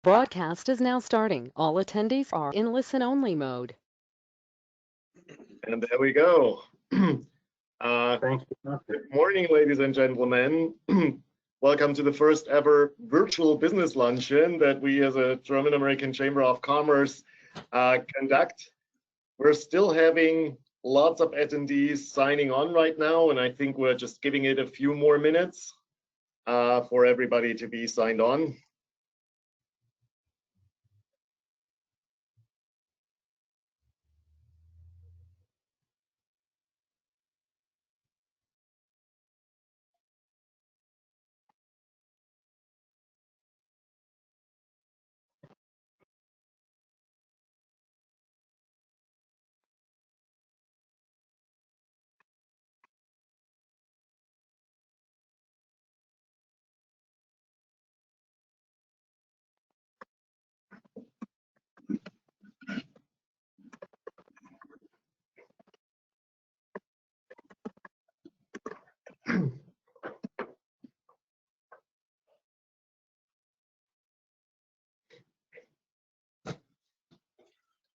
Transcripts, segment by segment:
Broadcast is now starting. All attendees are in listen-only mode. And there we go. Good morning, ladies and gentlemen. Welcome to the first ever virtual business luncheon that we as a German-American Chamber of Commerce conduct. We're still having lots of attendees signing on right now, and I think we're just giving it a few more minutes for everybody to be signed on.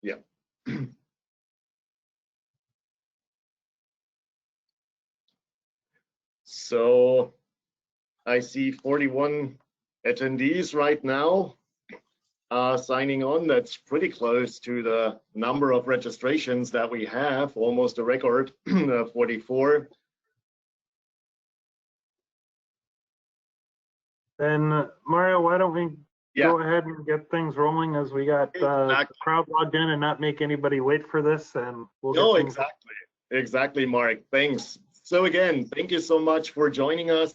Yeah. So I see 41 attendees right now signing on. That's pretty close to the number of registrations that we have, almost a record, 44. Then Mario, why don't we go ahead and get things rolling as we got the crowd logged in and not make anybody wait for this, and we'll get exactly, Mark. Thanks. So again, thank you so much for joining us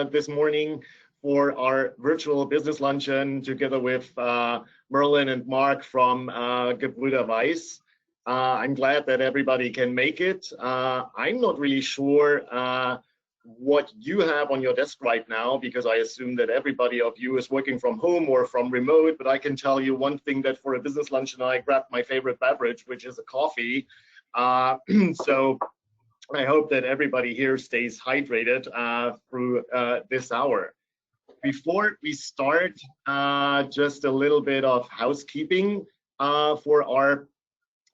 this morning for our virtual business luncheon together with Merlin and Mark from Gebrüder Weiss. I'm glad that everybody can make it. I'm not really sure what you have on your desk right now, because I assume that everybody of you is working from home or from remote, but I can tell you one thing, that for a business luncheon, I grabbed my favorite beverage, which is a coffee. So I hope that everybody here stays hydrated through this hour. Before we start, just a little bit of housekeeping for our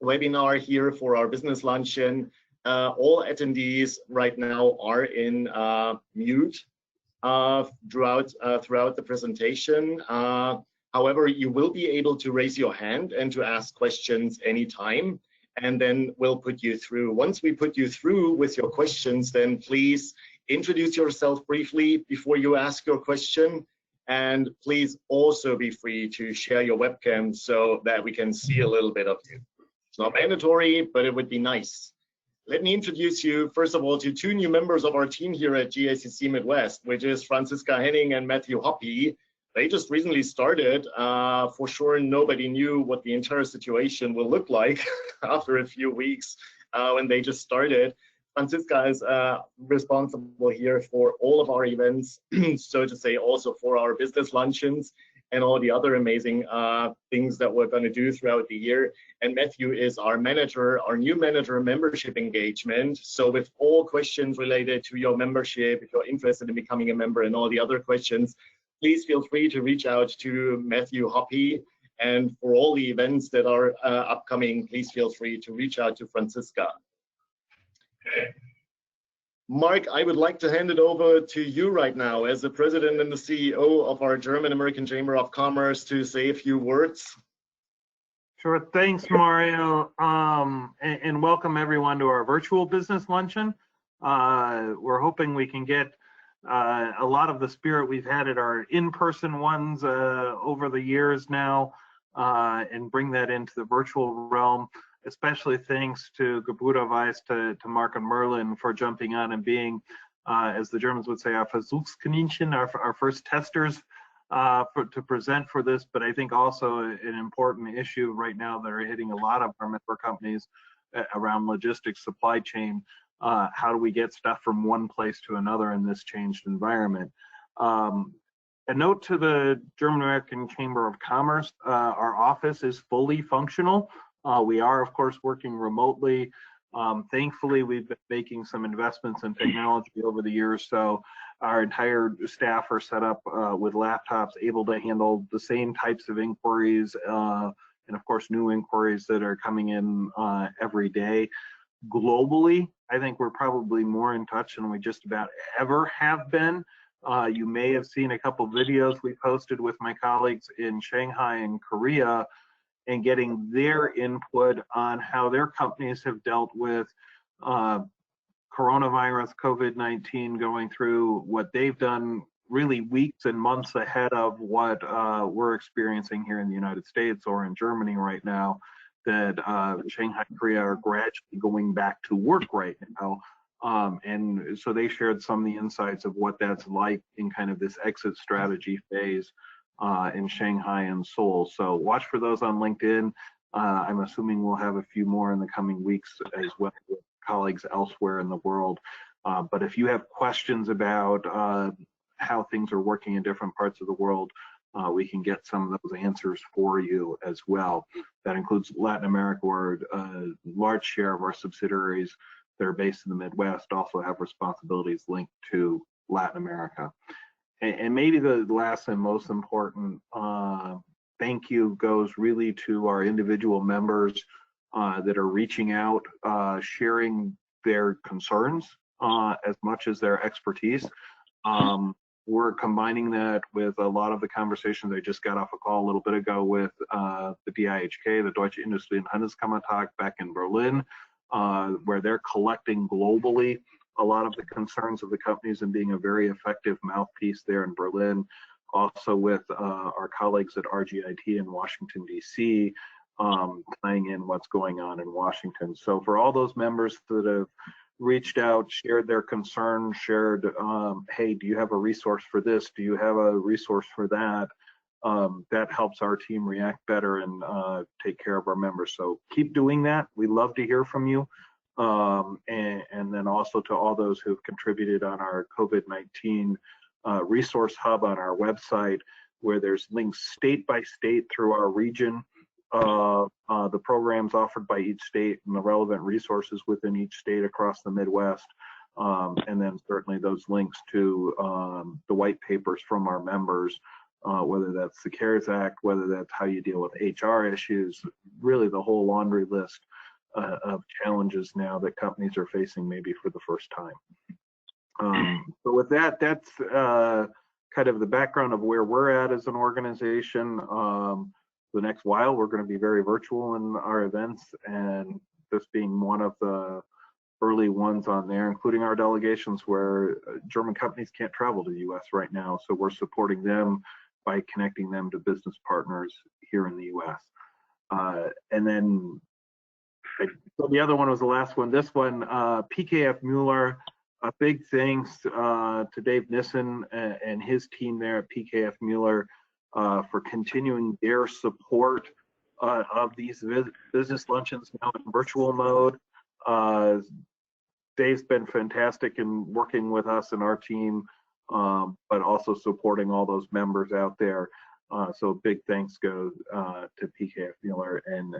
webinar here for our business luncheon. All attendees right now are in mute throughout the presentation. However, you will be able to raise your hand and to ask questions anytime, and then we'll put you through. Once we put you through with your questions, then please introduce yourself briefly before you ask your question, and please also be free to share your webcam so that we can see a little bit of you. It's not mandatory, but it would be nice. Let me introduce you, first of all, to two new members of our team here at GACC Midwest, which is Franziska Henning and Matthew Hoppy. They just recently started. For sure, nobody knew what the entire situation will look like after a few weeks when they just started. Franziska is responsible here for all of our events, so to say, also for our business luncheons and all the other amazing things that we're going to do throughout the year. And Matthew is our manager, our new manager, membership engagement. So with all questions related to your membership, if you're interested in becoming a member and all the other questions, please feel free to reach out to Matthew Hoppy. And for all the events that are upcoming, please feel free to reach out to Franziska. Mark, I would like to hand it over to you right now as the president and the CEO of our German-American Chamber of Commerce to say a few words. Sure, thanks, Mario, and welcome everyone to our virtual business luncheon. We're hoping we can get a lot of the spirit we've had at our in-person ones over the years now and bring that into the virtual realm. Especially thanks to Gebrüder Weiss, to Mark and Merlin for jumping on and being, as the Germans would say, our Versuchskaninchen, our first testers to present for this. But I think also an important issue right now that are hitting a lot of our member companies around logistics, supply chain. How do we get stuff from one place to another in this changed environment? A note to the German American Chamber of Commerce, our office is fully functional. We are, of course, working remotely. Thankfully, we've been making some investments in technology over the years, so our entire staff are set up with laptops, able to handle the same types of inquiries, and of course, new inquiries that are coming in every day. Globally, I think we're probably more in touch than we just about ever have been. You may have seen a couple videos we posted with my colleagues in Shanghai and Korea, and getting their input on how their companies have dealt with coronavirus, COVID-19, going through what they've done really weeks and months ahead of what we're experiencing here in the United States or in Germany right now, that Shanghai, Korea are gradually going back to work right now. And so they shared some of the insights of what that's like in kind of this exit strategy phase in Shanghai and Seoul. So watch for those on LinkedIn. I'm assuming we'll have a few more in the coming weeks as well with colleagues elsewhere in the world. But if you have questions about how things are working in different parts of the world, we can get some of those answers for you as well. That includes Latin America, where a large share of our subsidiaries that are based in the Midwest also have responsibilities linked to Latin America. And maybe the last and most important thank you goes really to our individual members that are reaching out, sharing their concerns as much as their expertise. We're combining that with a lot of the conversations. I just got off a call a little bit ago with the DIHK, the Deutsche Industrie- und Handelskammertag back in Berlin, where they're collecting globally a lot of the concerns of the companies and being a very effective mouthpiece there in Berlin. Also with our colleagues at RGIT in Washington, D.C., tying in what's going on in Washington. So for all those members that have reached out, shared their concerns, shared, hey, do you have a resource for this? Do you have a resource for that? That helps our team react better and take care of our members. So keep doing that. We love to hear from you. And then also to all those who have contributed on our COVID-19 resource hub on our website, where there's links state by state through our region, the programs offered by each state and the relevant resources within each state across the Midwest. And then certainly those links to the white papers from our members, whether that's the CARES Act, whether that's how you deal with HR issues, really the whole laundry list of challenges now that companies are facing maybe for the first time. So with that, that's kind of the background of where we're at as an organization. The next while, we're going to be very virtual in our events, and this being one of the early ones on there, including our delegations where German companies can't travel to the US right now. So we're supporting them by connecting them to business partners here in the US. And then so the other one was the last one. This one, PKF Mueller, a big thanks to Dave Nissen and his team there at PKF Mueller for continuing their support of these business luncheons now in virtual mode. Dave's been fantastic in working with us and our team, but also supporting all those members out there. So big thanks goes to PKF Mueller. And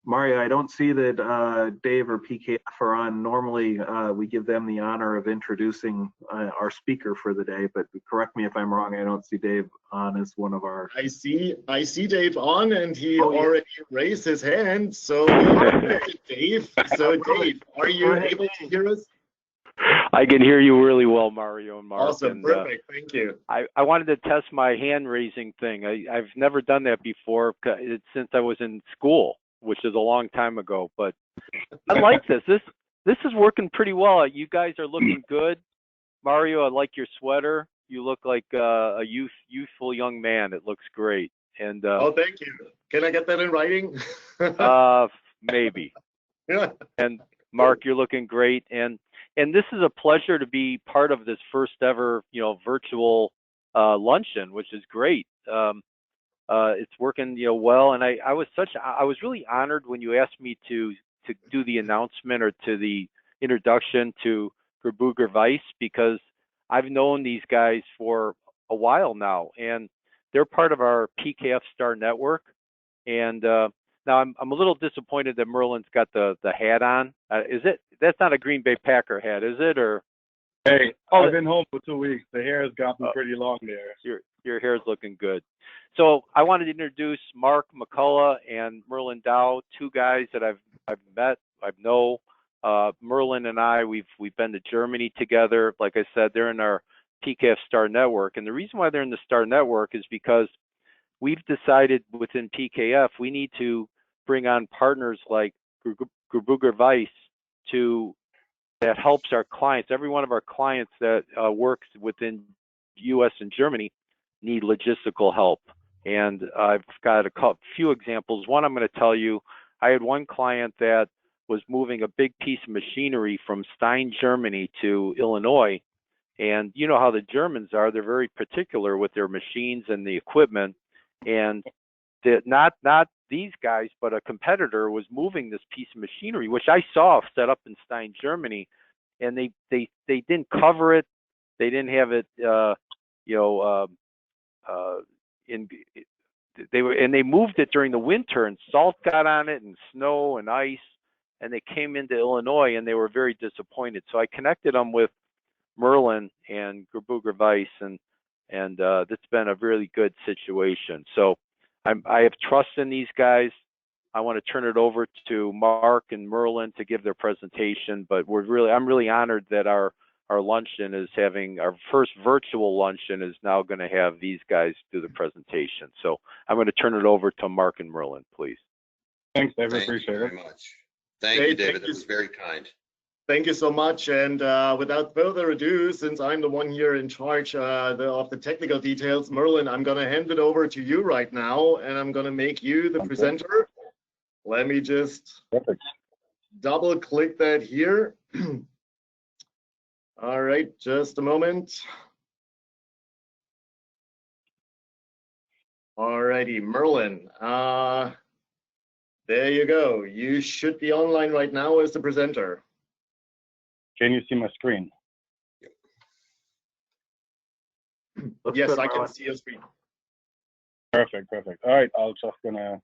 Mario, I don't see that Dave or PKF are on. Normally, we give them the honor of introducing our speaker for the day, but correct me if I'm wrong. I don't see Dave on as one of our. I see Dave on, and he already raised his hand. So Dave, Dave, are you able to hear us? I can hear you really well, Mario and Mark. Awesome, and, perfect, thank you. I wanted to test my hand raising thing. I've never done that before since I was in school, which is a long time ago, but I like this. This is working pretty well. You guys are looking good. Mario, I like your sweater. You look like a youthful young man. It looks great. And oh, thank you. Can I get that in writing? Maybe. Yeah. And Mark, you're looking great. And this is a pleasure to be part of this first ever, virtual luncheon, which is great. It's working, well. And I was really honored when you asked me to do the announcement or to the introduction to Gebrüder Weiss, because I've known these guys for a while now, and they're part of our PKF Star network. And now I'm a little disappointed that Merlin's got the hat on. That's not a Green Bay Packer hat, is it? Or Hey, Oh, I've been home for 2 weeks. The hair has gotten pretty long there. your hair's looking good. So I wanted to introduce Mark McCullough and Merlin Dow, two guys that I've met. I know Merlin and I. We've been to Germany together. Like I said, they're in our PKF Star Network, and the reason why they're in the Star Network is because we've decided within PKF we need to bring on partners like Gebrüder Weiss that helps our clients. Every one of our clients that works within U.S. and Germany need logistical help. And I've got a few examples. One I'm going to tell you, I had one client that was moving a big piece of machinery from Stein, Germany to Illinois. And you know how the Germans are, they're very particular with their machines and the equipment. And not these guys, but a competitor was moving this piece of machinery, which I saw set up in Stein, Germany, and they didn't cover it. They didn't have it, they moved it during the winter, and salt got on it, and snow and ice, and they came into Illinois, and they were very disappointed. So I connected them with Merlin and Gebrüder Weiss, and it's been a really good situation. So I have trust in these guys. I want to turn it over to Mark and Merlin to give their presentation, but I'm really honored that our luncheon is having our first virtual luncheon is now going to have these guys do the presentation. So I'm going to turn it over to Mark and Merlin, please. Thanks, David. Thank Appreciate you it. very much. Thank you, David. That was very kind. Thank you so much. And without further ado, since I'm the one here in charge of the technical details, Merlin, I'm going to hand it over to you right now, and I'm going to make you the presenter. Let me just double click that here. All right, just a moment. All righty, Merlin. There you go. You should be online right now as the presenter. Can you see my screen? Yes, I can see your screen. Perfect. All right, I'll just gonna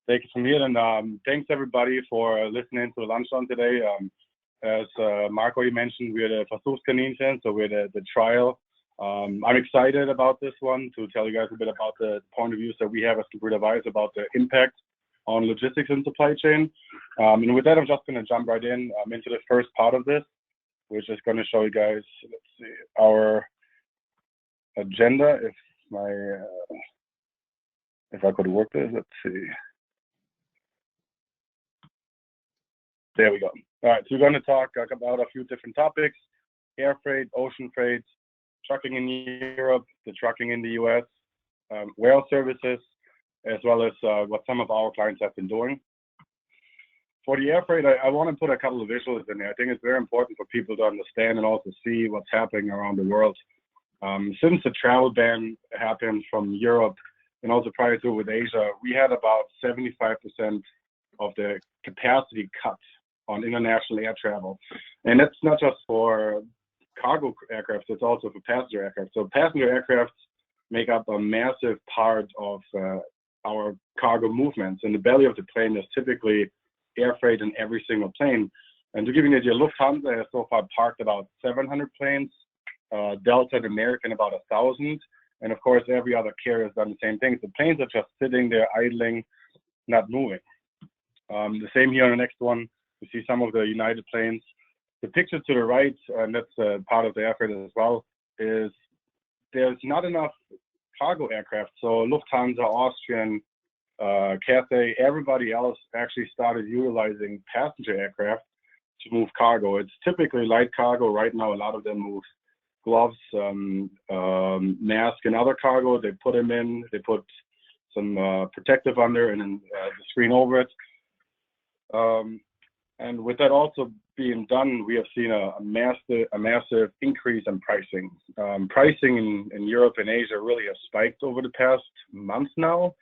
take it from here. And thanks everybody for listening to the luncheon today. As Mark already mentioned, we're the Versuchskaninchen, so we're the trial. I'm excited about this one to tell you guys a bit about the point of views that we have as Gebrüder Weiss about the impact on logistics and supply chain. And with that, I'm just going to jump right in into the first part of this, which is going to show you guys, let's see, our agenda. If I could work this, let's see. There we go. All right, so we're going to talk about a few different topics: air freight, ocean freight, trucking in Europe, the trucking in the US, warehouse services, as well as what some of our clients have been doing. For the air freight, I want to put a couple of visuals in there. I think it's very important for people to understand and also see what's happening around the world. Since the travel ban happened from Europe and also prior to with Asia, we had about 75% of the capacity cut on international air travel. And that's not just for cargo aircraft, it's also for passenger aircraft. So passenger aircraft make up a massive part of our cargo movements. In the belly of the plane, there's typically air freight in every single plane. And to give you an idea, Lufthansa has so far parked about 700 planes, Delta and American about 1,000. And of course, every other carrier has done the same thing. The planes are just sitting there idling, not moving. The same here on the next one. You see some of the United planes. The picture to the right, and that's part of the air freight as well, is there's not enough cargo aircraft. So Lufthansa, Austrian, Cathay, everybody else actually started utilizing passenger aircraft to move cargo. It's typically light cargo. Right now, a lot of them move gloves, mask, and other cargo. They put them in, they put some protective under, and then the screen over it. And with that also being done, we have seen a massive increase in pricing. Pricing in Europe and Asia really has spiked over the past months now.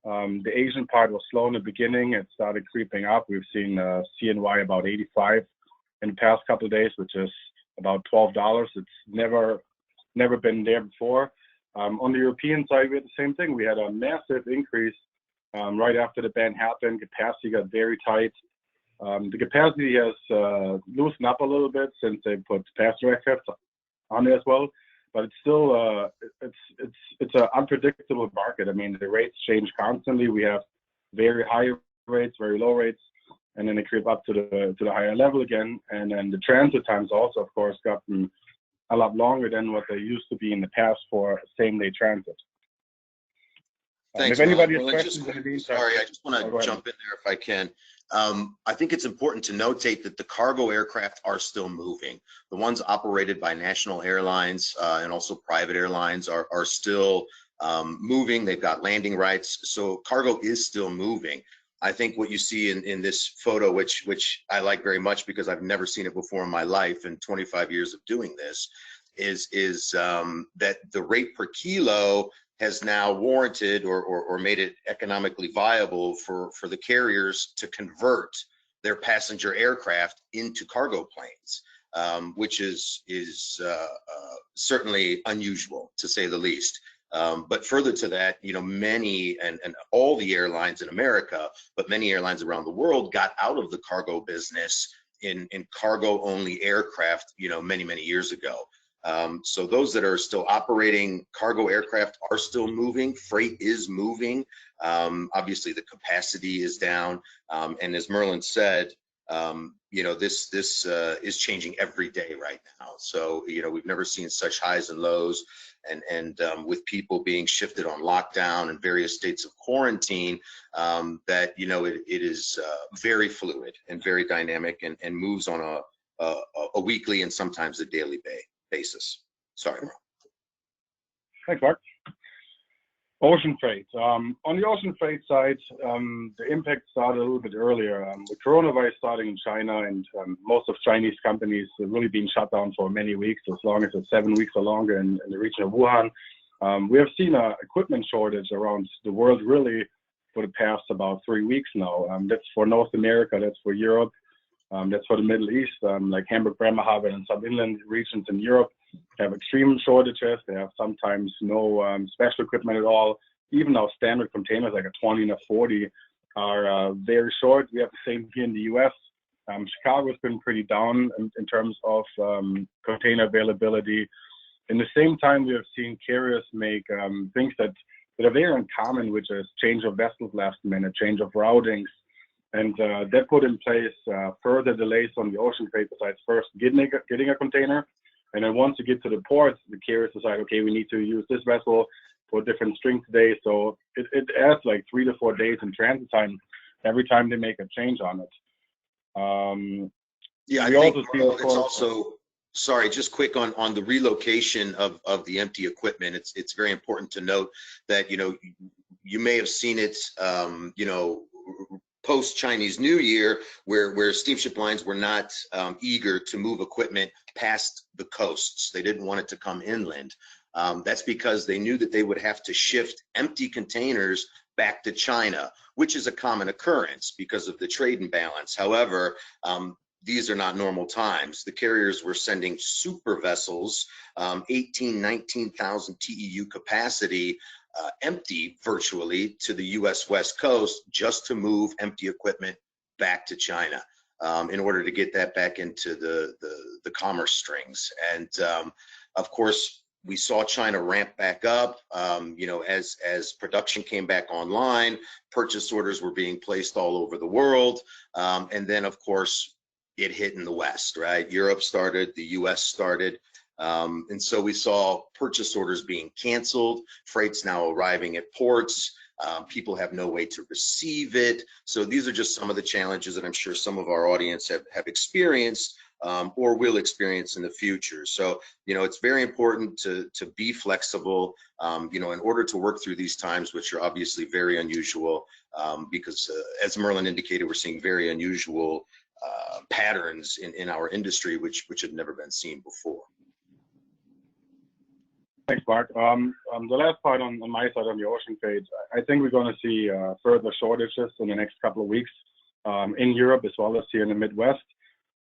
The Asian part was slow in the beginning. It started creeping up. We've seen CNY about 85 in the past couple of days, which is about $12. It's never been there before. On the European side, we had the same thing. We had a massive increase right after the ban happened. Capacity got very tight. The capacity has loosened up a little bit since they put passenger on there as well. But it's still it's an unpredictable market. I mean, the rates change constantly. We have very high rates, very low rates, and then they creep up to the higher level again. And then the transit times also, of course, gotten a lot longer than what they used to be in the past for same-day transit. Thanks, if anybody Merlin. has questions, Sorry, I just want to jump in there if I can. I think it's important to notate that the cargo aircraft are still moving. The ones operated by national airlines and also private airlines are still moving. They've got landing rights, so cargo is still moving. I think what you see in this photo, which I like very much because I've never seen it before in my life in 25 years of doing this, is that the rate per kilo has now warranted or made it economically viable for the carriers to convert their passenger aircraft into cargo planes, which is certainly unusual, to say the least. But further to that, many and all the airlines in America, but many airlines around the world got out of the cargo business in cargo only aircraft, many years ago. So those that are still operating cargo aircraft are still moving. Freight is moving. Obviously the capacity is down. And as Merlin said, this is changing every day right now. So, we've never seen such highs and lows, and with people being shifted on lockdown and various states of quarantine, that, it is very fluid and very dynamic and moves on a weekly and sometimes a daily basis. Sorry, Merlin. Thanks, Mark. Ocean freight. On the ocean freight side, the impact started a little bit earlier. With coronavirus starting in China, and most of Chinese companies have really been shut down for many weeks, as long as it's 7 weeks or longer in the region of Wuhan. We have seen an equipment shortage around the world really for the past about 3 weeks now. That's for North America, that's for Europe, that's for the Middle East, like Hamburg, Bremerhaven, and some inland regions in Europe have extreme shortages. They have sometimes no special equipment at all. Even our standard containers, like a 20 and a 40, are very short. We have the same here in the U.S. Chicago's been pretty down in terms of container availability. In the same time, we have seen carriers make things that are very uncommon, which is change of vessels last minute, change of routings. And that put in place further delays on the ocean freight besides first getting a container. And then once you get to the port, the carriers decide, okay, we need to use this vessel for different string today. So it adds like 3 to 4 days in transit time every time they make a change on it. Yeah, I think it's also, sorry, just quick on the relocation of the empty equipment. It's very important to note that, you may have seen it, post-Chinese New Year, where steamship lines were not eager to move equipment past the coasts. They didn't want it to come inland. That's because they knew that they would have to shift empty containers back to China, which is a common occurrence because of the trade imbalance. However, these are not normal times. The carriers were sending super vessels, 18, 19,000 TEU capacity, empty virtually to the U.S. West Coast just to move empty equipment back to China in order to get that back into the commerce strings. And of course, we saw China ramp back up, as production came back online, purchase orders were being placed all over the world. And then, of course, it hit in the West, right? Europe started, the U.S. started. And so we saw purchase orders being canceled, freight's now arriving at ports, people have no way to receive it. So these are just some of the challenges that I'm sure some of our audience have experienced or will experience in the future. So, it's very important to be flexible, in order to work through these times, which are obviously very unusual, because as Merlin indicated, we're seeing very unusual patterns in our industry, which had never been seen before. Thanks, Mark. The last part on my side on the ocean freight, I think we're going to see further shortages in the next couple of weeks in Europe as well as here in the Midwest.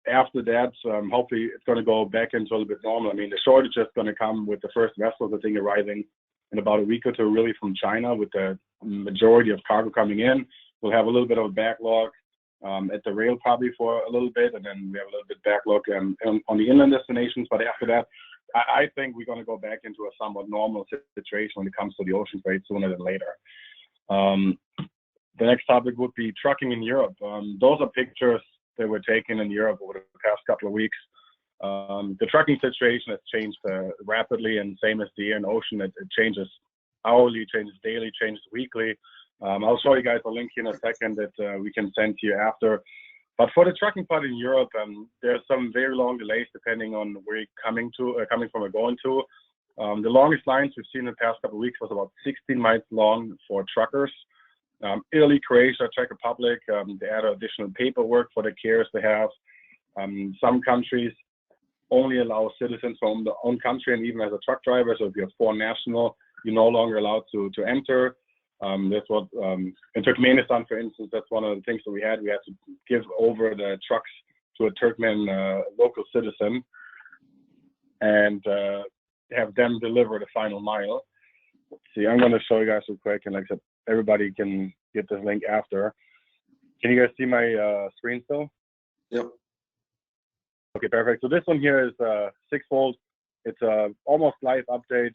After that, hopefully it's going to go back into a little bit normal. I mean, the shortage is going to come with the first vessels, I think, arriving in about a week or two, really from China, with the majority of cargo coming in. We'll have a little bit of a backlog at the rail probably for a little bit, and then we have a little bit backlog on the inland destinations. But after that, I think we're going to go back into a somewhat normal situation when it comes to the ocean freight sooner than later. The next topic would be trucking in Europe. Those are pictures that were taken in Europe over the past couple of weeks. The trucking situation has changed rapidly, and same as the air and ocean, it changes hourly, changes daily, changes weekly. I'll show you guys a link here in a second that we can send to you after. But for the trucking part in Europe, there's some very long delays depending on where you're coming from or going to. The longest lines we've seen in the past couple of weeks was about 16 miles long for truckers. Italy, Croatia, Czech Republic, they add additional paperwork for the carriers they have. Some countries only allow citizens from their own country, and even as a truck driver, so if you're foreign national, you're no longer allowed to enter. That's what in Turkmenistan, for instance, that's one of the things that we had. We had to give over the trucks to a Turkmen local citizen and have them deliver the final mile. Let's see, I'm going to show you guys real quick, and like I said, everybody can get this link after. Can you guys see my screen still? Yep. Okay, perfect. So this one here is sixfold. It's a almost live update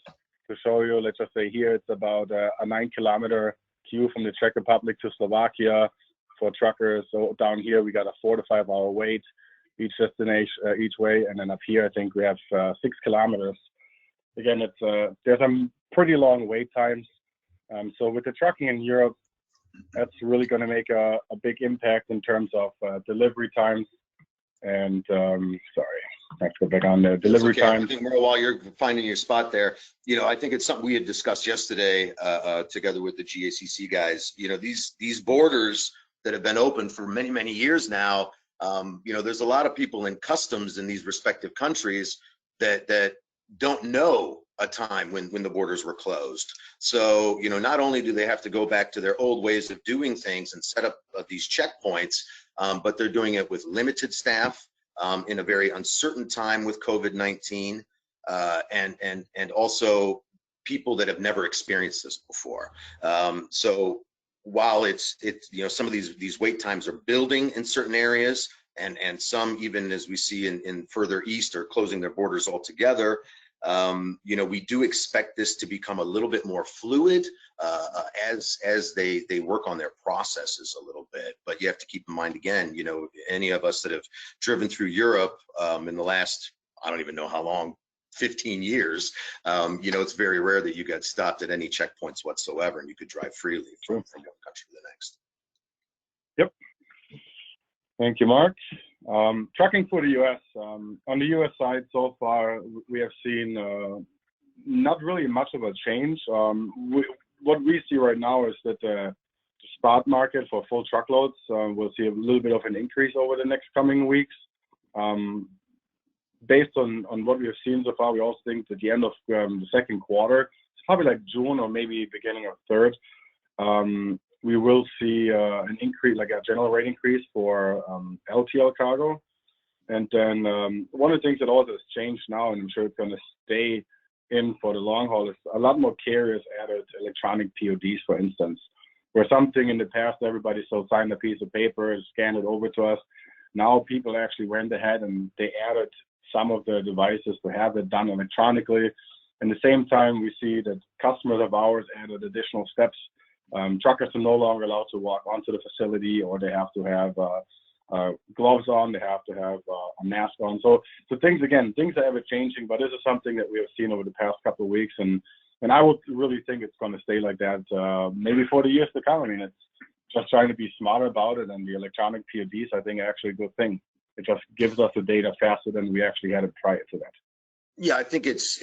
to show you. Let's just say here it's about a 9-kilometer queue from the Czech Republic to Slovakia for truckers. So down here we got a 4 to 5 hour wait each destination, each way, and then up here I think we have 6 kilometers. Again, it's there's some pretty long wait times. So with the trucking in Europe, that's really going to make a big impact in terms of delivery times. And sorry, I have to go back on the delivery times. I think, Merle, while you're finding your spot there, I think it's something we had discussed yesterday together with the GACC guys. These borders that have been open for many, many years now, there's a lot of people in customs in these respective countries that don't know a time when the borders were closed. So, not only do they have to go back to their old ways of doing things and set up these checkpoints, but they're doing it with limited staff in a very uncertain time with COVID-19, and also people that have never experienced this before. So while it's some of these wait times are building in certain areas, and some, even as we see in further east, are closing their borders altogether. We do expect this to become a little bit more fluid as they work on their processes a little bit. But you have to keep in mind, again, any of us that have driven through Europe in the last, I don't even know how long, 15 years, it's very rare that you get stopped at any checkpoints whatsoever, and you could drive freely from one country to the next. Yep. Thank you, Mark. Trucking for the U.S. On the U.S. side, so far, we have seen not really much of a change. What we see right now is that the spot market for full truckloads will see a little bit of an increase over the next coming weeks. Based on what we have seen so far, we also think that the end of the second quarter, it's probably like June or maybe beginning of third, we will see an increase, like a general rate increase for LTL cargo. And then one of the things that also has changed now, and I'm sure it's going to stay in for the long haul, is a lot more carriers added electronic PODs, for instance, where something in the past everybody still signed a piece of paper and scanned it over to us. Now people actually went ahead and they added some of the devices to have it done electronically. At the same time, we see that customers of ours added additional steps. Truckers are no longer allowed to walk onto the facility, or they have to have gloves on, they have to have a mask on. So things are ever changing, but this is something that we have seen over the past couple of weeks, and I would really think it's going to stay like that maybe for the years to come. I mean, it's just trying to be smarter about it, and the electronic PODs, I think, are actually a good thing. It just gives us the data faster than we actually had it prior to that. Yeah, I think it's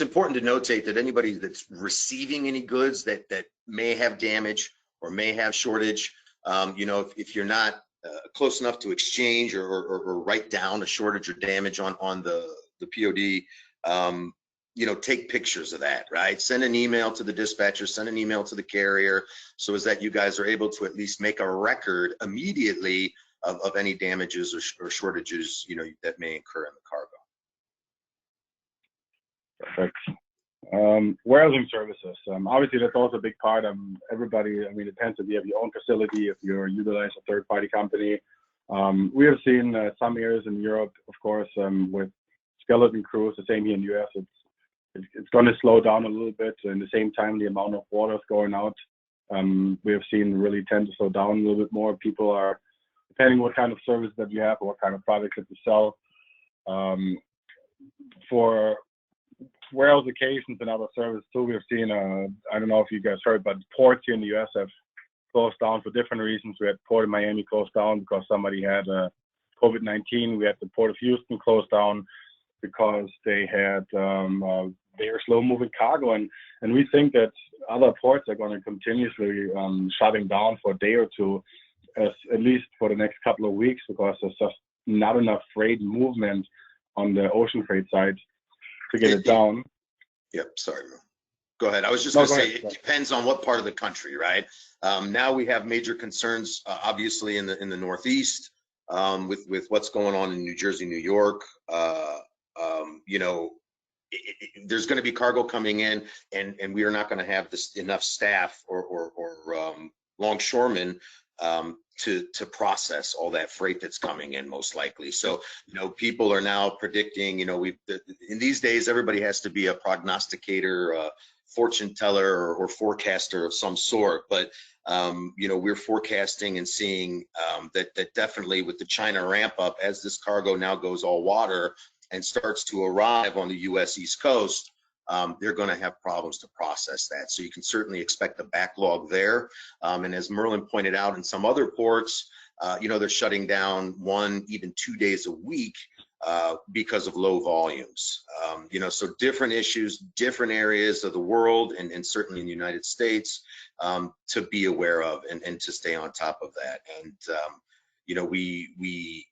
important to notate that anybody that's receiving any goods that may have damage or may have shortage, if you're not close enough to exchange or write down a shortage or damage on the POD, take pictures of that, right? Send an email to the dispatcher, send an email to the carrier, so as that you guys are able to at least make a record immediately of any damages or shortages, that may incur in the cargo. Perfect. Warehousing services. Obviously, that's also a big part of everybody. I mean, it depends if you have your own facility, if you're utilizing a third-party company. We have seen some areas in Europe, of course, with skeleton crews. The same here in the US. It's going to slow down a little bit. In the same time, the amount of orders going out, we have seen really tend to slow down a little bit more. People are, depending what kind of service that you have or what kind of products that you sell, for warehouse occasions and other service too, we've seen, I don't know if you guys heard, but ports here in the US have closed down for different reasons. We had Port of Miami closed down because somebody had COVID-19. We had the Port of Houston closed down because they had their slow-moving cargo, and we think that other ports are going to continuously shutting down for a day or two, at least for the next couple of weeks, because there's just not enough freight movement on the ocean freight side to get it down. Yep, sorry. Go ahead. I was just going to say, it depends on what part of the country, right? Now we have major concerns, obviously, in the Northeast, with what's going on in New Jersey, New York. You know, there's going to be cargo coming in, and we are not going to have enough staff or longshoremen to process all that freight that's coming in, most likely. So, you know, people are now predicting, you know, in these days, everybody has to be a prognosticator, fortune teller or forecaster of some sort. But, you know, we're forecasting and seeing that definitely with the China ramp up, as this cargo now goes all water and starts to arrive on the US East Coast, they're going to have problems to process that. So you can certainly expect a backlog there. And as Merlin pointed out, in some other ports, you know, they're shutting down 1, even 2 days a week because of low volumes. You know, so different issues, different areas of the world, and certainly in the United States, to be aware of and to stay on top of that. And, you know, we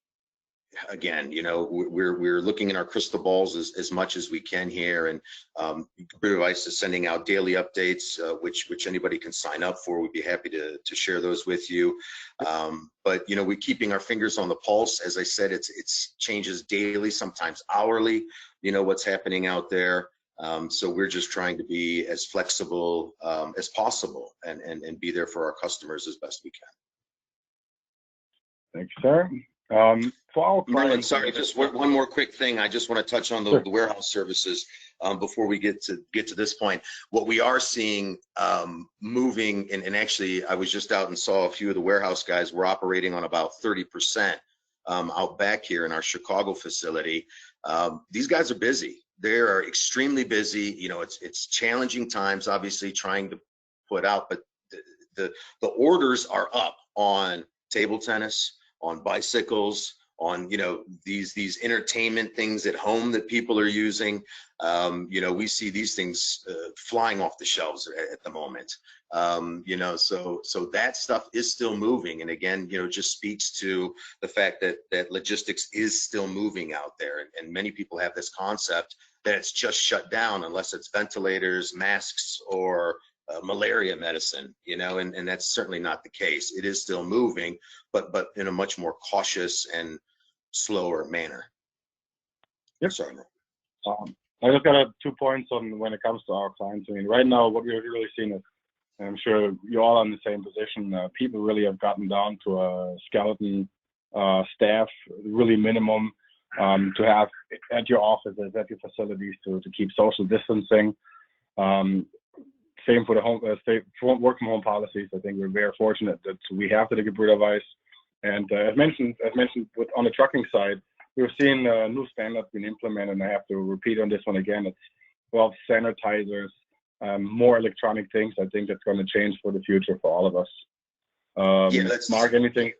again, you know, we're looking in our crystal balls as much as we can here, and Gebrüder Weiss is sending out daily updates, which anybody can sign up for. We'd be happy to share those with you. But you know, we're keeping our fingers on the pulse. As I said, it's changes daily, sometimes hourly. You know what's happening out there. So we're just trying to be as flexible as possible and be there for our customers as best we can. Thanks, sir. For our Merlin, sorry, just one more quick thing. I just want to touch on the warehouse services before we get to this point. What we are seeing moving, and actually I was just out and saw a few of the warehouse guys were operating on about 30% out back here in our Chicago facility. These guys are busy. They are extremely busy. You know, it's challenging times, obviously, trying to put out, but the orders are up on table tennis, on bicycles, on, you know, these entertainment things at home that people are using. You know, we see these things flying off the shelves at the moment. You know, so that stuff is still moving. And again, you know, just speaks to the fact that logistics is still moving out there. And many people have this concept that it's just shut down unless it's ventilators, masks, or malaria medicine, you know, and that's certainly not the case. It is still moving, but in a much more cautious and slower manner. Yep. Sorry. I just got 2 points on when it comes to our clients. I mean, right now, what we're really seeing is, and I'm sure you're all in the same position, people really have gotten down to a skeleton staff, really minimum, to have at your offices, at your facilities, to keep social distancing. Same for the home, work from home policies. I think we're very fortunate that we have the Gebrüder Weiss. And as mentioned, on the trucking side, we've seen new standards being implemented, and I have to repeat on this one again. It's 12 sanitizers, more electronic things. I think that's going to change for the future for all of us. Yeah, Mark, anything?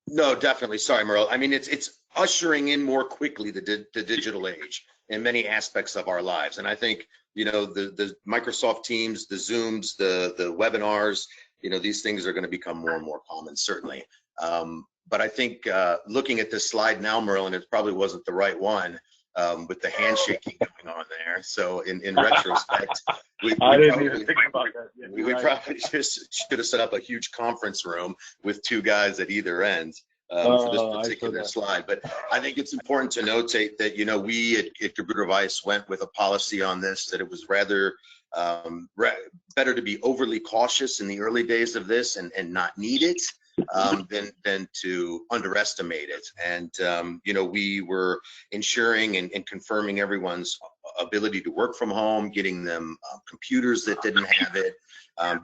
No, definitely. Sorry, Merle. I mean, it's ushering in more quickly the digital age in many aspects of our lives. And I think, you know, the Microsoft Teams, the Zooms, the webinars, you know, these things are going to become more and more common, certainly. But I think looking at this slide now, Merlin, it probably wasn't the right one with the handshaking going on there. So in retrospect, we probably just should have set up a huge conference room with 2 guys at either end for this particular slide. But I think it's important to notate that, you know, we at Gebrüder Weiss went with a policy on this, that it was rather better to be overly cautious in the early days of this and not need it than to underestimate it. And we were ensuring and confirming everyone's ability to work from home, getting them computers that didn't have it,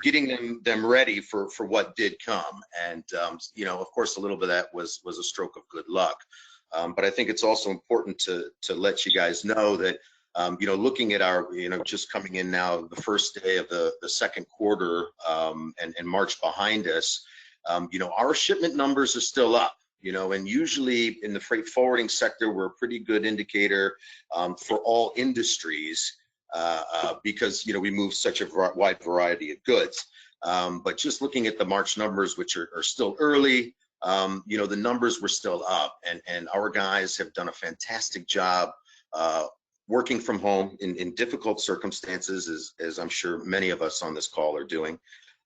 getting them ready for what did come. And of course, a little bit of that was a stroke of good luck. But I think it's also important to let you guys know that looking at our, just coming in now, the first day of the second quarter, and March behind us, our shipment numbers are still up. And usually in the freight forwarding sector, we're a pretty good indicator for all industries because, we move such a wide variety of goods. But just looking at the March numbers, which are still early, the numbers were still up, and our guys have done a fantastic job working from home in difficult circumstances, as I'm sure many of us on this call are doing.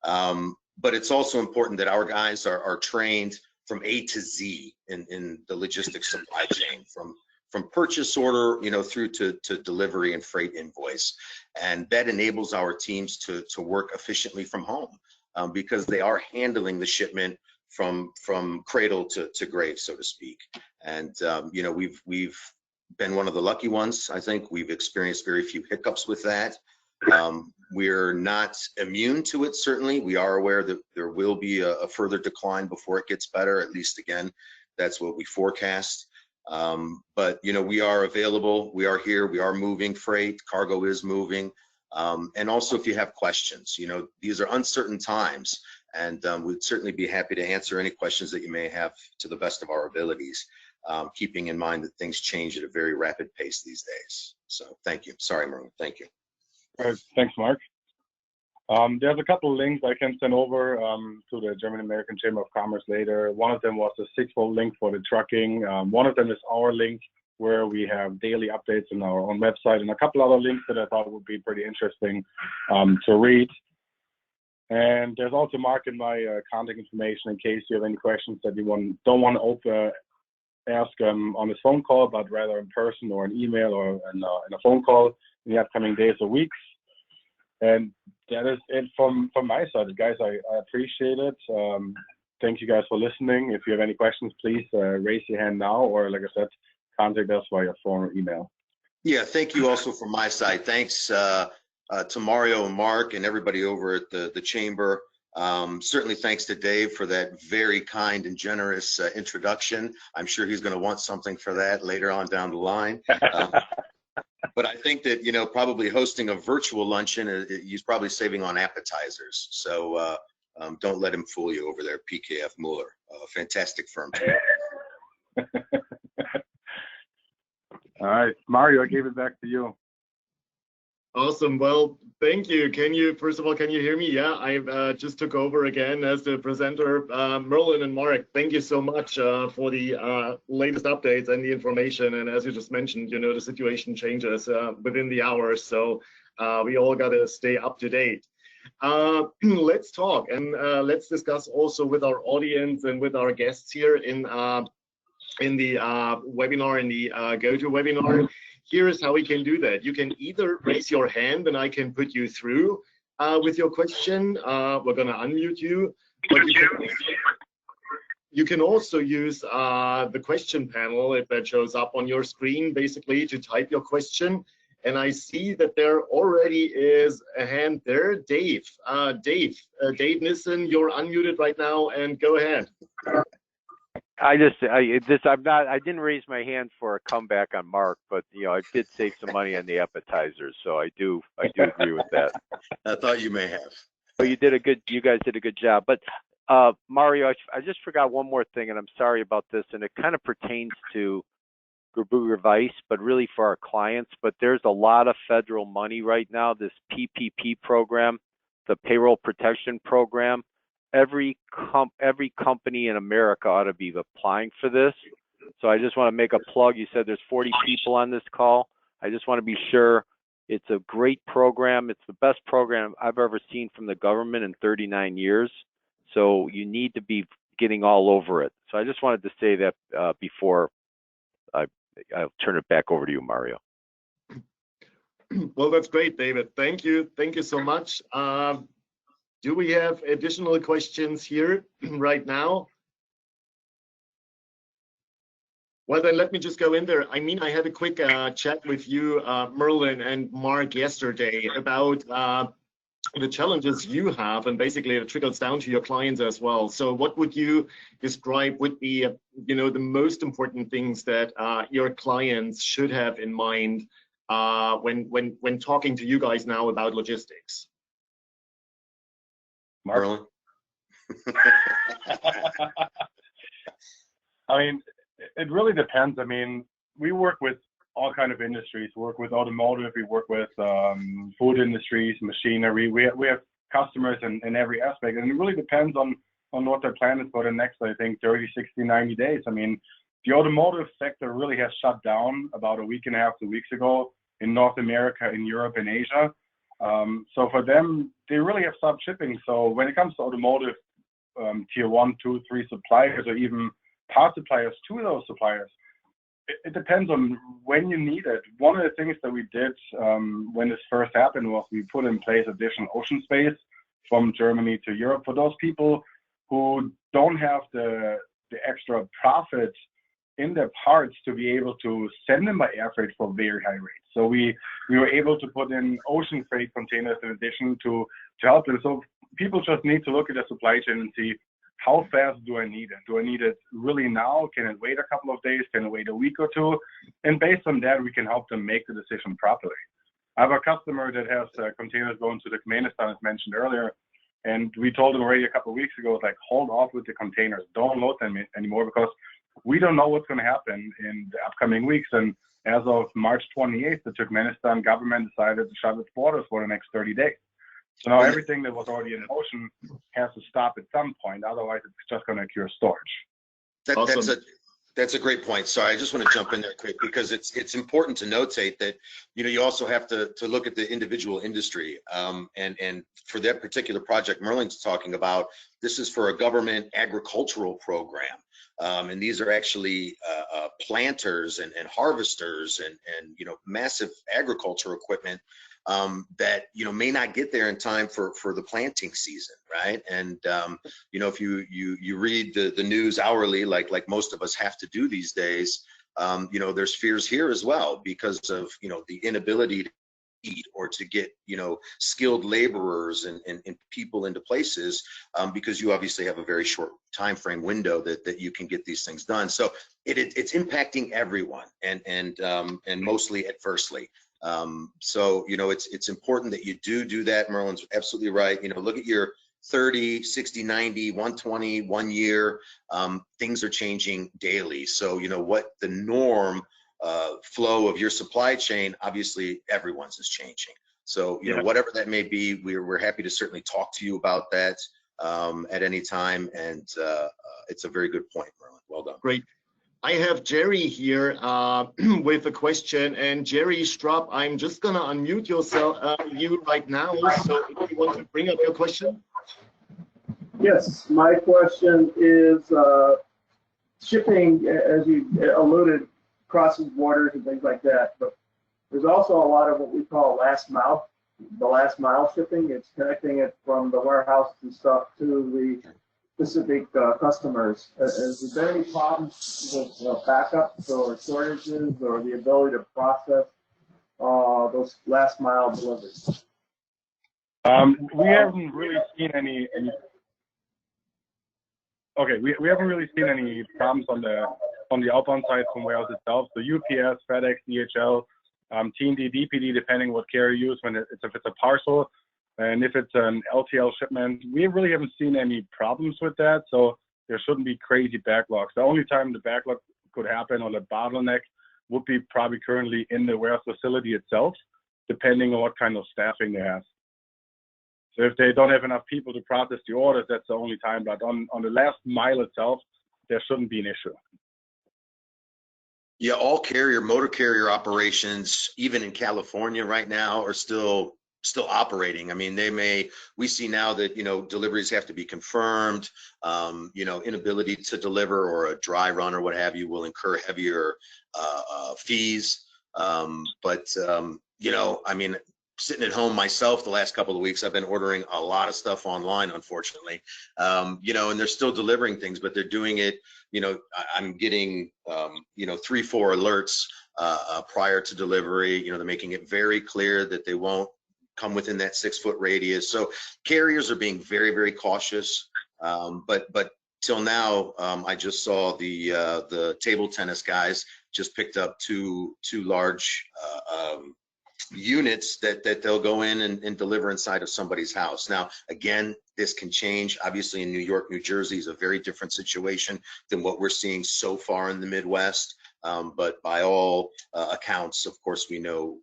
But it's also important that our guys are trained from A to Z in the logistics supply chain, from purchase order, through to delivery and freight invoice. And that enables our teams to work efficiently from home because they are handling the shipment from cradle to grave, so to speak. And we've been one of the lucky ones. I think we've experienced very few hiccups with that. We're not immune to it, certainly. We are aware that there will be a further decline before it gets better. At least, again, that's what we forecast. But we are available. We are here. We are moving freight. Cargo is moving. And also, if you have questions, these are uncertain times, and we'd certainly be happy to answer any questions that you may have to the best of our abilities, keeping in mind that things change at a very rapid pace these days. So thank you. Sorry, Merlin. Thank you. All right, thanks, Mark. There's a couple of links I can send over to the German American Chamber of Commerce later. One of them was a 6-fold link for the trucking. One of them is our link where we have daily updates on our own website, and a couple other links that I thought would be pretty interesting to read. And there's also Mark and my contact information in case you have any questions that you don't want to ask on this phone call, but rather in person or an email or in a phone call in the upcoming days or weeks. And that is it from my side, guys. I appreciate it. Thank you guys for listening. If you have any questions, please raise your hand now, or like I said, contact us via phone or email. Yeah, thank you also from my side. Thanks to Mario and Mark and everybody over at the Chamber. Certainly thanks to Dave for that very kind and generous introduction. I'm sure he's going to want something for that later on down the line. But I think that, probably hosting a virtual luncheon, he's probably saving on appetizers. So don't let him fool you over there, PKF Mueller, a fantastic firm too. All right, Mario, I gave it back to you. Awesome. Well, thank you. First of all, can you hear me? Yeah, I just took over again as the presenter. Merlin and Mark, thank you so much for the latest updates and the information. And as you just mentioned, the situation changes within the hours. So we all got to stay up to date. Let's talk and let's discuss also with our audience and with our guests here in the webinar, in the GoToWebinar. Here is how we can do that. You can either raise your hand and I can put you through with your question. We're going to unmute you. But you can also use the question panel if that shows up on your screen, basically, to type your question. And I see that there already is a hand there. Dave Nissen, you're unmuted right now, and go ahead. I didn't raise my hand for a comeback on Mark, but I did save some money on the appetizers, so I do agree with that. I thought you may have. But you guys did a good job. But Mario, I just forgot one more thing, and I'm sorry about this, and it kind of pertains to Gebrüder Weiss, but really for our clients. But there's a lot of federal money right now, this PPP program, the Payroll Protection Program. Every company in America ought to be applying for this. So I just want to make a plug. You said there's 40 people on this call. I just want to be sure it's a great program. It's the best program I've ever seen from the government in 39 years. So you need to be getting all over it. So I just wanted to say that before I'll turn it back over to you, Mario. Well, that's great, David. Thank you. Thank you so much. Do we have additional questions here right now? Well, then let me just go in there. I mean, I had a quick chat with you, Merlin and Mark, yesterday about the challenges you have, and basically it trickles down to your clients as well. So what would you describe would be, the most important things that your clients should have in mind when talking to you guys now about logistics? Merlin? I mean, it really depends. I mean, we work with all kind of industries. We work with automotive, we work with food industries, machinery. We have customers in every aspect, and it really depends on what their plan is for the next, I think, 30, 60, 90 days. I mean, the automotive sector really has shut down about a week and a half, 2 weeks ago in North America, in Europe, and Asia. So for them, they really have stopped shipping. So when it comes to automotive, tier 1, 2, 3 suppliers, or even part suppliers to those suppliers, it depends on when you need it. One of the things that we did when this first happened was we put in place additional ocean space from Germany to Europe for those people who don't have the extra profit in their parts to be able to send them by air freight for very high rates. So we were able to put in ocean freight containers in addition to help them. So people just need to look at the supply chain and see, how fast do I need it? Do I need it really now? Can it wait a couple of days? Can it wait a week or two? And based on that, we can help them make the decision properly. I have a customer that has containers going to Turkmenistan, as mentioned earlier, and we told them already a couple of weeks ago, like, hold off with the containers. Don't load them anymore, because we don't know what's going to happen in the upcoming weeks. And as of March 28th, the Turkmenistan government decided to shut its borders for the next 30 days. So now everything that was already in motion has to stop at some point. Otherwise, it's just going to occur storage. Awesome. That's a great point. Sorry, I just want to jump in there quick, because it's important to notate that you also have to look at the individual industry. And for that particular project Merlin's talking about, this is for a government agricultural program. And these are actually planters and harvesters and massive agricultural equipment that may not get there in time for the planting season, right? And if you read the news hourly, like most of us have to do these days, there's fears here as well because of the inability to eat or to get skilled laborers and people into places, because you obviously have a very short time frame window that you can get these things done. So it's impacting everyone and mostly adversely. So it's important that you do that. Merlin's absolutely right. Look at your 30, 60, 90, 120, 1 year. Things are changing daily. So what the norm flow of your supply chain, obviously everyone's is changing. So whatever that may be, we're happy to certainly talk to you about that at any time. And it's a very good point, Merlin. Well done. Great. I have Jerry here with a question, and Jerry Strupp, I'm just gonna unmute you right now. So if you want to bring up your question. Yes, my question is shipping, as you alluded, crosses borders and things like that, but there's also a lot of what we call the last mile shipping. It's connecting it from the warehouse and stuff to the specific customers. Is there any problems with backups or shortages or the ability to process those last mile deliveries? We haven't really seen any. Okay, we haven't really seen any problems on the outbound side from warehouse itself. So UPS, FedEx, DHL, TNT, DPD, depending what carrier you use, if it's a parcel. And if it's an LTL shipment, we really haven't seen any problems with that. So there shouldn't be crazy backlogs. The only time the backlog could happen or the bottleneck would be probably currently in the warehouse facility itself, depending on what kind of staffing they have. So if they don't have enough people to process the orders, that's the only time. But on the last mile itself, there shouldn't be an issue. Yeah, all motor carrier operations, even in California right now, are still operating. I mean, we see now that, deliveries have to be confirmed, inability to deliver or a dry run or what have you will incur heavier fees. I mean, sitting at home myself the last couple of weeks. I've been ordering a lot of stuff online, unfortunately, you know, and they're still delivering things, but they're doing it, you know, I'm getting, you know, 3-4 alerts prior to delivery. You know, they're making it very clear that they won't come within that 6-foot radius. So carriers are being very, very cautious. But till now, I just saw the table tennis guys just picked up two large units that they'll go in and deliver inside of somebody's house. Now, again, this can change. Obviously, in New York, New Jersey is a very different situation than what we're seeing so far in the Midwest. But by all accounts, of course, we know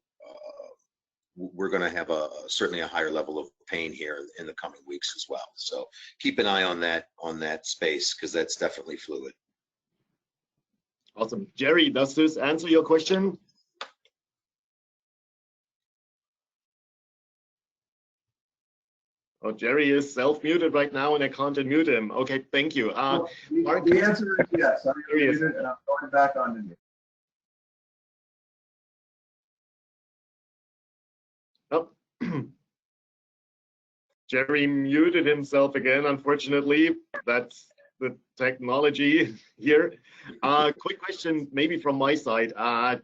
we're going to have certainly a higher level of pain here in the coming weeks as well. So keep an eye on that space, because that's definitely fluid. Awesome. Jerry, does this answer your question? Oh, Jerry is self-muted right now, and I can't unmute him. Okay, thank you. Well, Mark, the answer is yes. I'm muted and I'm going back on to mute. oh. Jerry muted himself again, unfortunately. That's the technology here. Quick question, maybe from my side,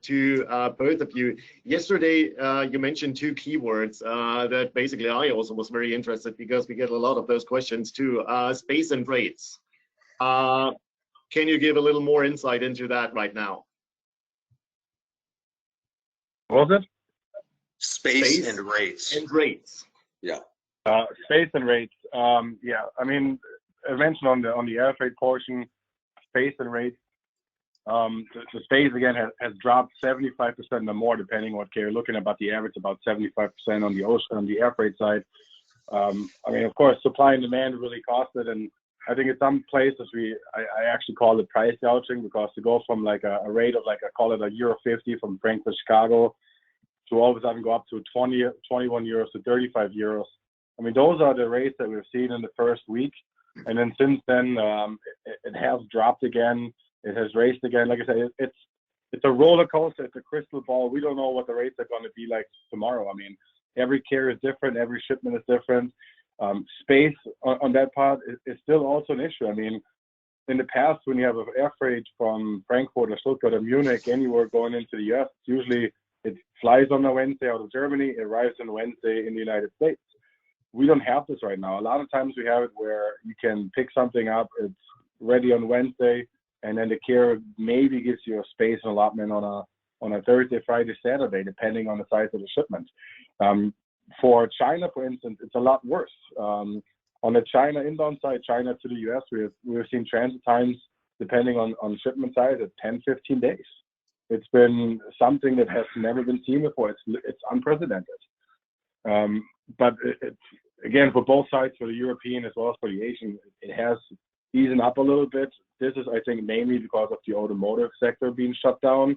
to both of you. Yesterday, you mentioned two keywords that basically I also was very interested, because we get a lot of those questions too. Space and rates. Can you give a little more insight into that right now? What was it? Space and rates. And rates. Yeah. Space and rates. Yeah, I mean, I mentioned on the Airfreight portion, space and rates. The space again has dropped 75% or more, depending on what carrier you're looking at. But the average about 75% on the Airfreight side. I mean, of course, supply and demand really cost it, and I think in some places I actually call it price gouging, because to go from like a rate of, like, I call it €1.50 from Frankfurt, Chicago, to all of a sudden go up to 21 euros to 35 euros. I mean, those are the rates that we've seen in the first week. And then since then, it has dropped again. It has raised again. Like I said, it's a roller coaster. It's a crystal ball. We don't know what the rates are going to be like tomorrow. I mean, every carrier is different. Every shipment is different. Space on that part is still also an issue. I mean, in the past, when you have an air freight from Frankfurt or Stuttgart or Munich, anywhere going into the US, usually it flies on a Wednesday out of Germany, it arrives on Wednesday in the United States. We don't have this right now. A lot of times we have it where you can pick something up, it's ready on Wednesday, and then the carrier maybe gives you a space and allotment on a Thursday, Friday, Saturday, depending on the size of the shipment. For China, for instance, it's a lot worse. On the China inbound side, China to the US, we've seen transit times, depending on shipment size, at 10, 15 days. It's been something that has never been seen before. It's unprecedented. But it's, again, for both sides, for the European as well as for the Asian, it has eased up a little bit. This is, I think, mainly because of the automotive sector being shut down.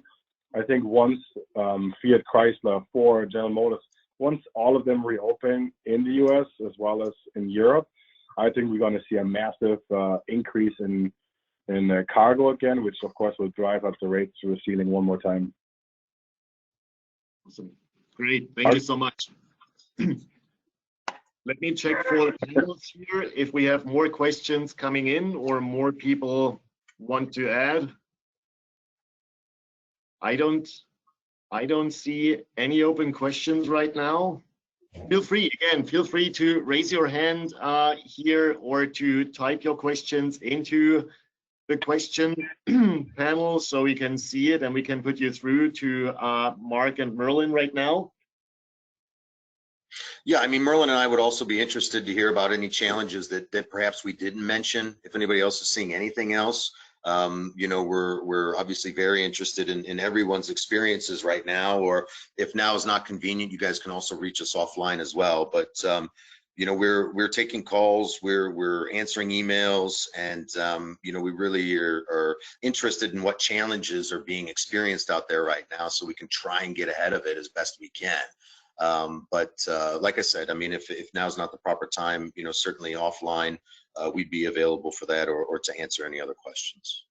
I think once Fiat, Chrysler, Ford, General Motors, once all of them reopen in the US as well as in Europe, I think we're going to see a massive increase in cargo again, which of course will drive up the rates to the ceiling one more time. Awesome. Great. Thank you so much. Let me check for panels here if we have more questions coming in or more people want to add. I don't see any open questions right now. Feel free to raise your hand here, or to type your questions into the question panel so we can see it and we can put you through to Mark and Merlin right now. Yeah, I mean, Merlin and I would also be interested to hear about any challenges that perhaps we didn't mention. If anybody else is seeing anything else, you know, we're obviously very interested in everyone's experiences right now, or if now is not convenient, you guys can also reach us offline as well. But you know, we're taking calls, we're answering emails, and you know, we really are interested in what challenges are being experienced out there right now, so we can try and get ahead of it as best we can. But like I said, I mean, if now's not the proper time, you know, certainly offline, we'd be available for that, or to answer any other questions.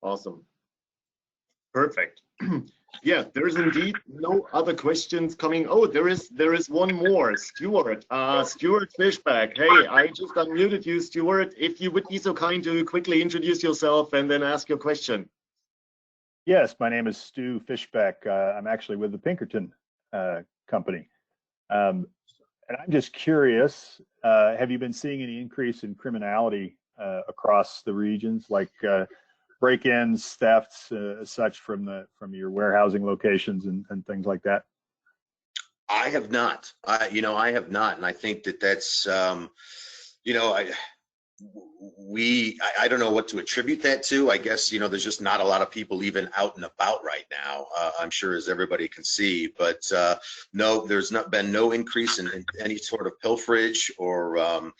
Awesome. Perfect. Yeah, there is indeed no other questions coming. Oh, there is one more. Stuart, Stuart Fishback. Hey, I just unmuted you, Stuart. If you would be so kind to quickly introduce yourself and then ask your question. Yes, my name is Stu Fishback. I'm actually with the Pinkerton company. And I'm just curious, have you been seeing any increase in criminality across the regions, like break-ins, thefts, such from your warehousing locations and things like that? I have not. I have not, and I think that's I don't know what to attribute that to. I guess there's just not a lot of people even out and about right now. I'm sure, as everybody can see, but no, there's been no increase in any sort of pilferage or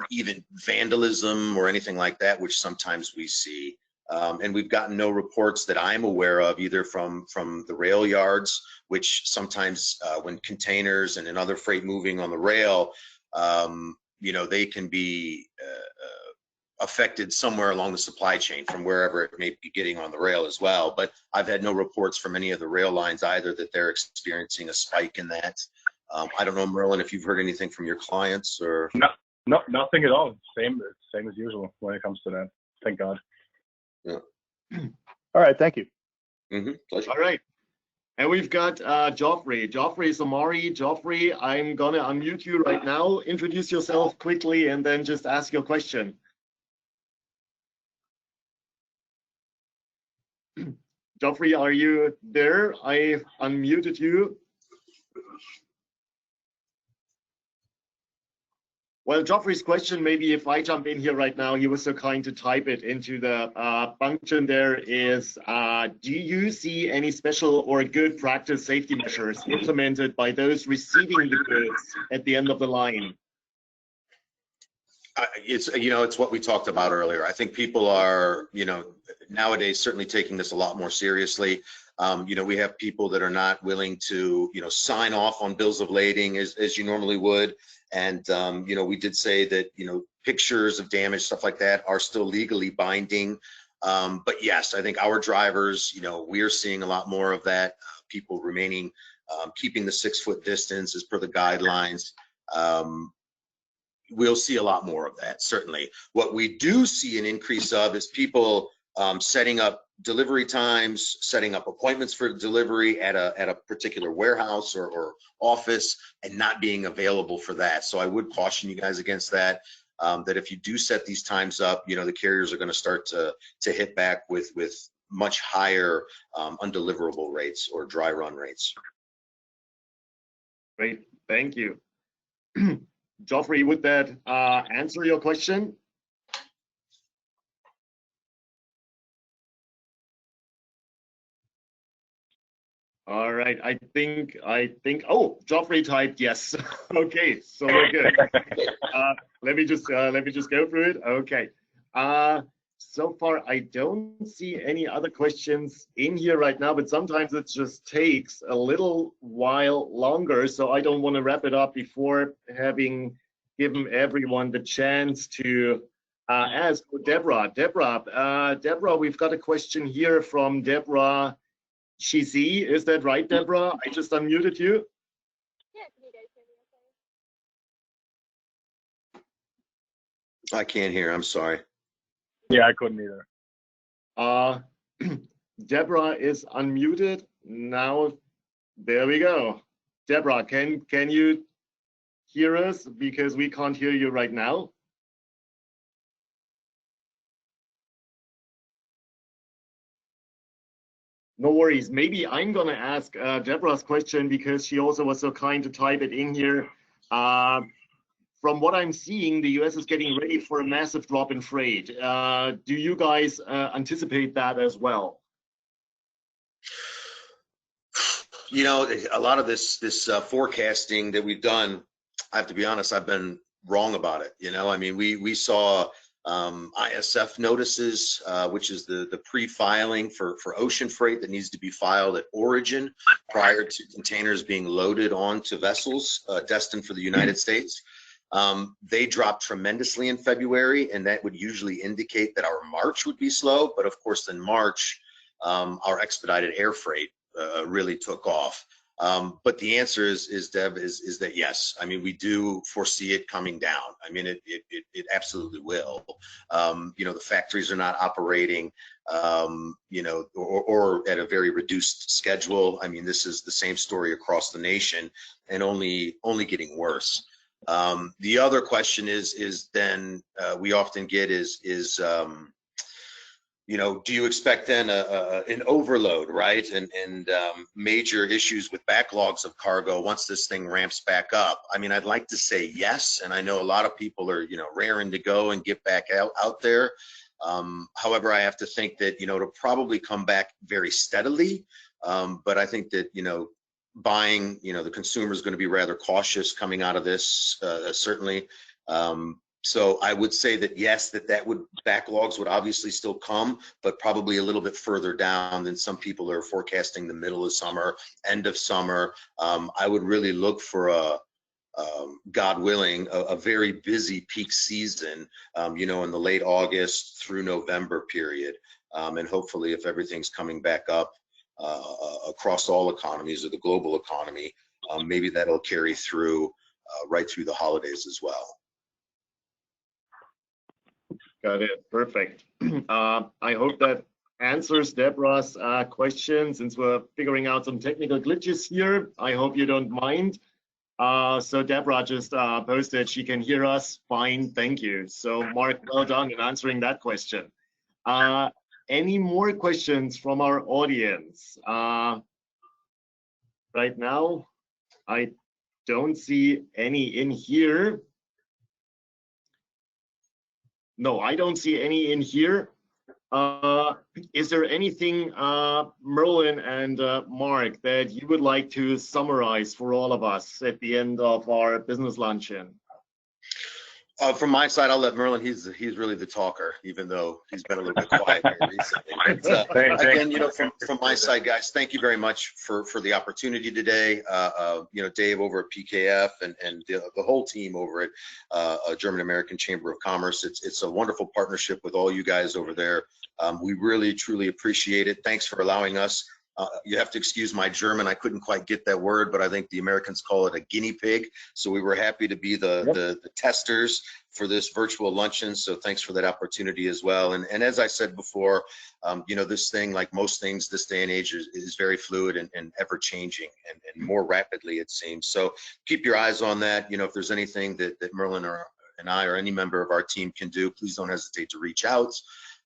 even vandalism or anything like that, which sometimes we see. And we've gotten no reports that I'm aware of either from the rail yards, which sometimes when containers and other freight moving on the rail, they can be affected somewhere along the supply chain from wherever it may be getting on the rail as well. But I've had no reports from any of the rail lines either that they're experiencing a spike in that. I don't know, Merlin, if you've heard anything from your clients or. No, nothing at all. Same as usual when it comes to that. Thank God. Yeah. All right, thank you. Pleasure. All right. And we've got Geoffrey Samari. Geoffrey, I'm gonna unmute you right now. Introduce yourself quickly and then just ask your question. Geoffrey, are you there? I unmuted you. Well, Geoffrey's question, maybe if I jump in here right now, he was so kind to type it into the function there, is do you see any special or good practice safety measures implemented by those receiving the goods at the end of the line? It's what we talked about earlier. I think people are, nowadays certainly taking this a lot more seriously. We have people that are not willing to, sign off on bills of lading as you normally would. And, we did say that, pictures of damage, stuff like that are still legally binding. But yes, I think our drivers, we are seeing a lot more of that. People remaining, keeping the 6-foot distance as per the guidelines. We'll see a lot more of that, certainly. What we do see an increase of is people setting up delivery times, setting up appointments for delivery at a particular warehouse or office, and not being available for that. So I would caution you guys against that. That if you do set these times up, the carriers are going to start to hit back with much higher undeliverable rates or dry run rates. Great, thank you. Geoffrey, would that answer your question? All right, I think, oh, Geoffrey typed yes. Okay, so we're good. Let me just go through it. Okay. So far, I don't see any other questions in here right now, but sometimes it just takes a little while longer. So I don't want to wrap it up before having given everyone the chance to ask. Deborah, we've got a question here from Deborah Shizi. Is that right, Deborah? I just unmuted you. Yeah, can you guys hear me okay? I can't hear, I'm sorry. Yeah, I couldn't either. Deborah is unmuted now. There we go. Deborah, can you hear us? Because we can't hear you right now. No worries. Maybe I'm going to ask Deborah's question because she also was so kind to type it in here. From what I'm seeing, the US is getting ready for a massive drop in freight. Do you guys anticipate that as well? A lot of this forecasting that we've done, I have to be honest, I've been wrong about it. I mean, we saw ISF notices, which is the pre-filing for ocean freight that needs to be filed at origin prior to containers being loaded onto vessels destined for the United States. They dropped tremendously in February, and that would usually indicate that our March would be slow. But of course, in March, our expedited air freight really took off. But the answer is Deb, is that yes. I mean, we do foresee it coming down. I mean, it absolutely will. You know, the factories are not operating, you know, or at a very reduced schedule. I mean, this is the same story across the nation, and only getting worse. The other question is then we often get is you know, do you expect then an overload, right? And major issues with backlogs of cargo once this thing ramps back up? I mean, I'd like to say yes. And I know a lot of people are, you know, raring to go and get back out there. However, I have to think that, you know, it'll probably come back very steadily. But I think that, you know, buying, you know, the consumer is going to be rather cautious coming out of this, certainly. So I would say that yes, that backlogs would obviously still come, but probably a little bit further down than some people are forecasting the middle of summer, end of summer. I would really look for God willing, a very busy peak season, you know, in the late August through November period. And hopefully if everything's coming back up across all economies or the global economy, maybe that'll carry through right through the holidays as well. Got it. Perfect. I hope that answers Deborah's question, since we're figuring out some technical glitches here. I hope you don't mind. So Deborah just posted she can hear us fine. Thank you. So Mark, well done in answering that question. Any more questions from our audience? Right now, I don't see any in here. No, I don't see any in here. Is there anything, Merlin and Mark, that you would like to summarize for all of us at the end of our business luncheon? From my side, I'll let Merlin. He's really the talker, even though he's been a little bit quiet here recently. But, again, you know, from my side, guys, thank you very much for the opportunity today. You know, Dave over at PKF and the whole team over at German American Chamber of Commerce. It's a wonderful partnership with all you guys over there. We really truly appreciate it. Thanks for allowing us. You have to excuse my German. I couldn't quite get that word, but I think the Americans call it a guinea pig. So we were happy to be the testers for this virtual luncheon. So thanks for that opportunity as well. And as I said before, you know, this thing, like most things this day and age, is very fluid and ever changing and more rapidly, it seems. So keep your eyes on that. You know, if there's anything that Merlin and I or any member of our team can do, please don't hesitate to reach out.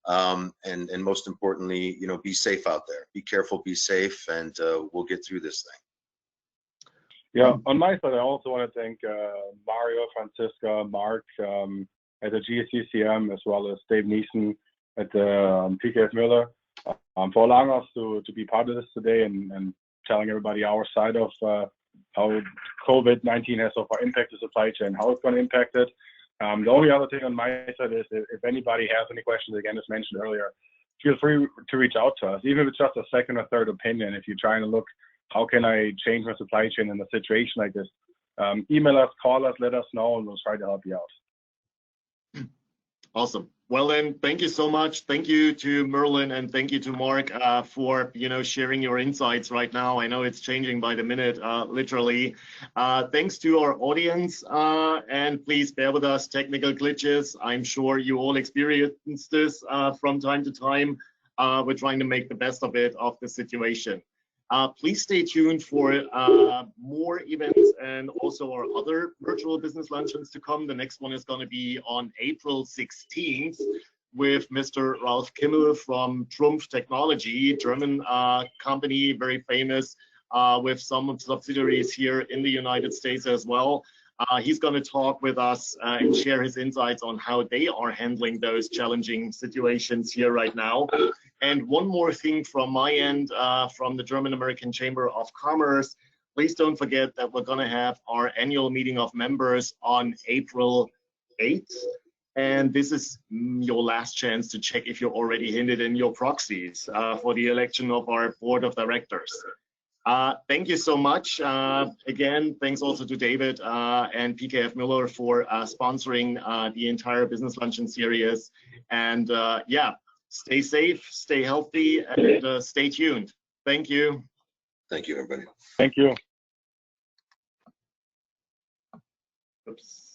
And most importantly, you know, be safe out there. Be careful, be safe, and we'll get through this thing. Yeah, on my side, I also want to thank Mario, Francisca, Mark at the GACC, as well as Dave Neeson at the PKF Mueller for allowing us to be part of this today and telling everybody our side of how COVID-19 has so far impacted the supply chain, how it's going to impact it. The only other thing on my side is if anybody has any questions, again, as mentioned earlier, feel free to reach out to us, even if it's just a second or third opinion. If you're trying to look, how can I change my supply chain in a situation like this? Email us, call us, let us know, and we'll try to help you out. Awesome. Well then, thank you so much. Thank you to Merlin and thank you to Mark for, you know, sharing your insights right now. I know it's changing by the minute, literally. Thanks to our audience, and please bear with us, technical glitches. I'm sure you all experience this from time to time. We're trying to make the best of it, of the situation. Please stay tuned for more events and also our other virtual business luncheons to come. The next one is going to be on April 16th with Mr. Ralph Kimmel from Trumpf Technology, German company, very famous with some subsidiaries here in the United States as well. He's going to talk with us and share his insights on how they are handling those challenging situations here right now. And one more thing from my end, from the German American Chamber of Commerce, please don't forget that we're going to have our annual meeting of members on April 8th. And this is your last chance to check if you're already hinted in your proxies for the election of our board of directors. Thank you so much. Again, thanks also to David and PKF Mueller for sponsoring the entire Business Luncheon series. And yeah, stay safe, stay healthy, and stay tuned. Thank you. Thank you, everybody. Thank you. Oops.